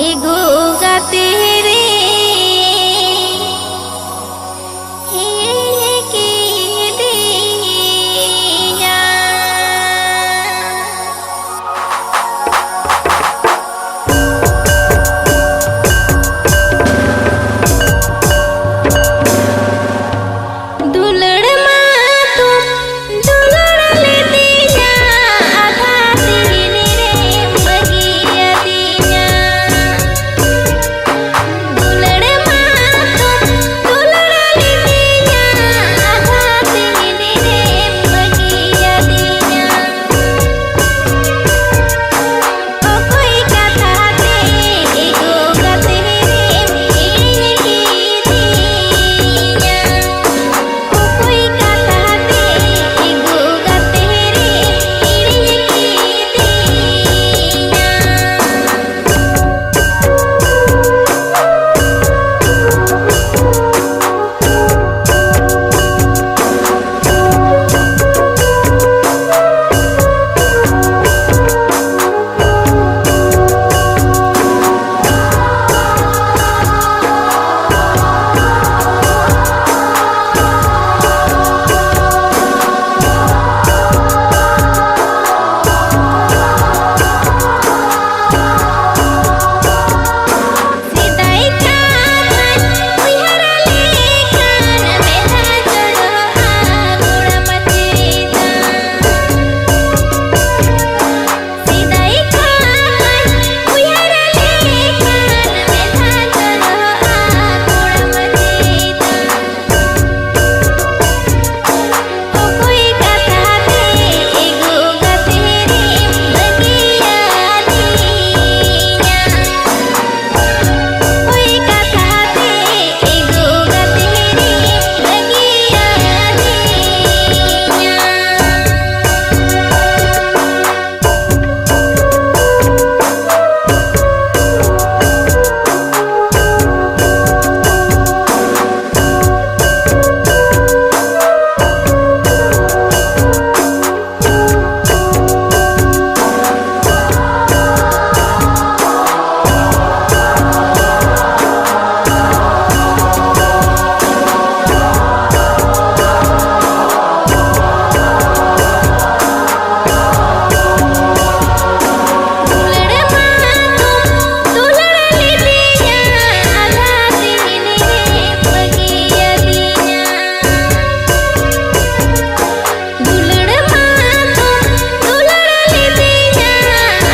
एगो गाते रे के दिया दुलड़ माँ दुलड़ ले दिया आधा दिन रे बगिया दिया दुलड़ माँ दुलड़ ले दिया आधा दिन रे बगिया दिया ओ कोई कथा दे एगो गाते रे मेरे की दिया ओ कोई कथा दे एगो गाते रे मेरे की सिदाई कान उहरा ले कान में था चढ़ो आगुड़ मचेता सिदाई कान उहरा ले कान में था चढ़ो आगुड़ मचेता ओ कोई कथा दे एगो गाते रे बगिया दिया कोई कथा दे एगो गाते रे बगिया दुलड़ माँ दुलड़ ले दिया आधा दिन रे बगिया दिया दुलड़ माँ दुलड़ ले दिया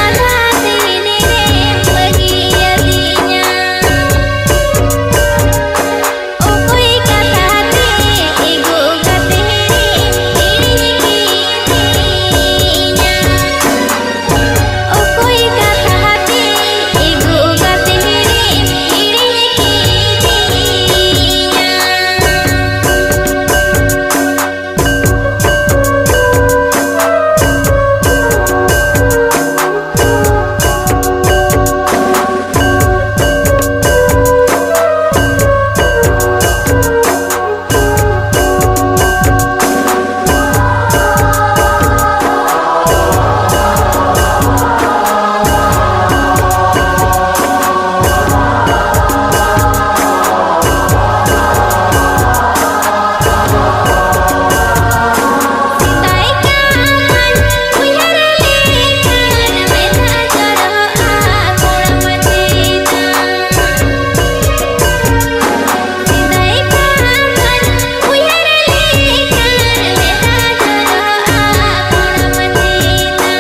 आधा दिन रे बगिया दिया ओ कोई कथा दे एगो गाते रे मेरे की दिया ओ कोई कथा दे एगो गाते रे मेरे की सिदाई कान उहरा ले कान में था चढ़ो आगुड़ मचेता सिदाई कान उहरा ले कान में था चढ़ो आगुड़ मचेता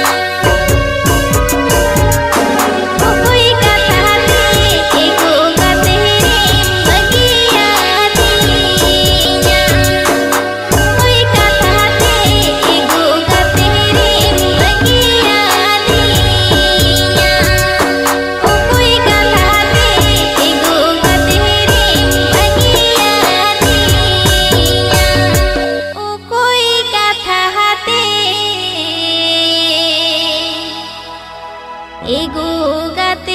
ओ कोई कथा दे एगो गाते रे बगिया दिया कोई कथा दे एगो गाते रे बगिया दिया ओ कोई कथा दे एगो गाते रे बगिया दिया ओ कोई कथा दे एगो गाते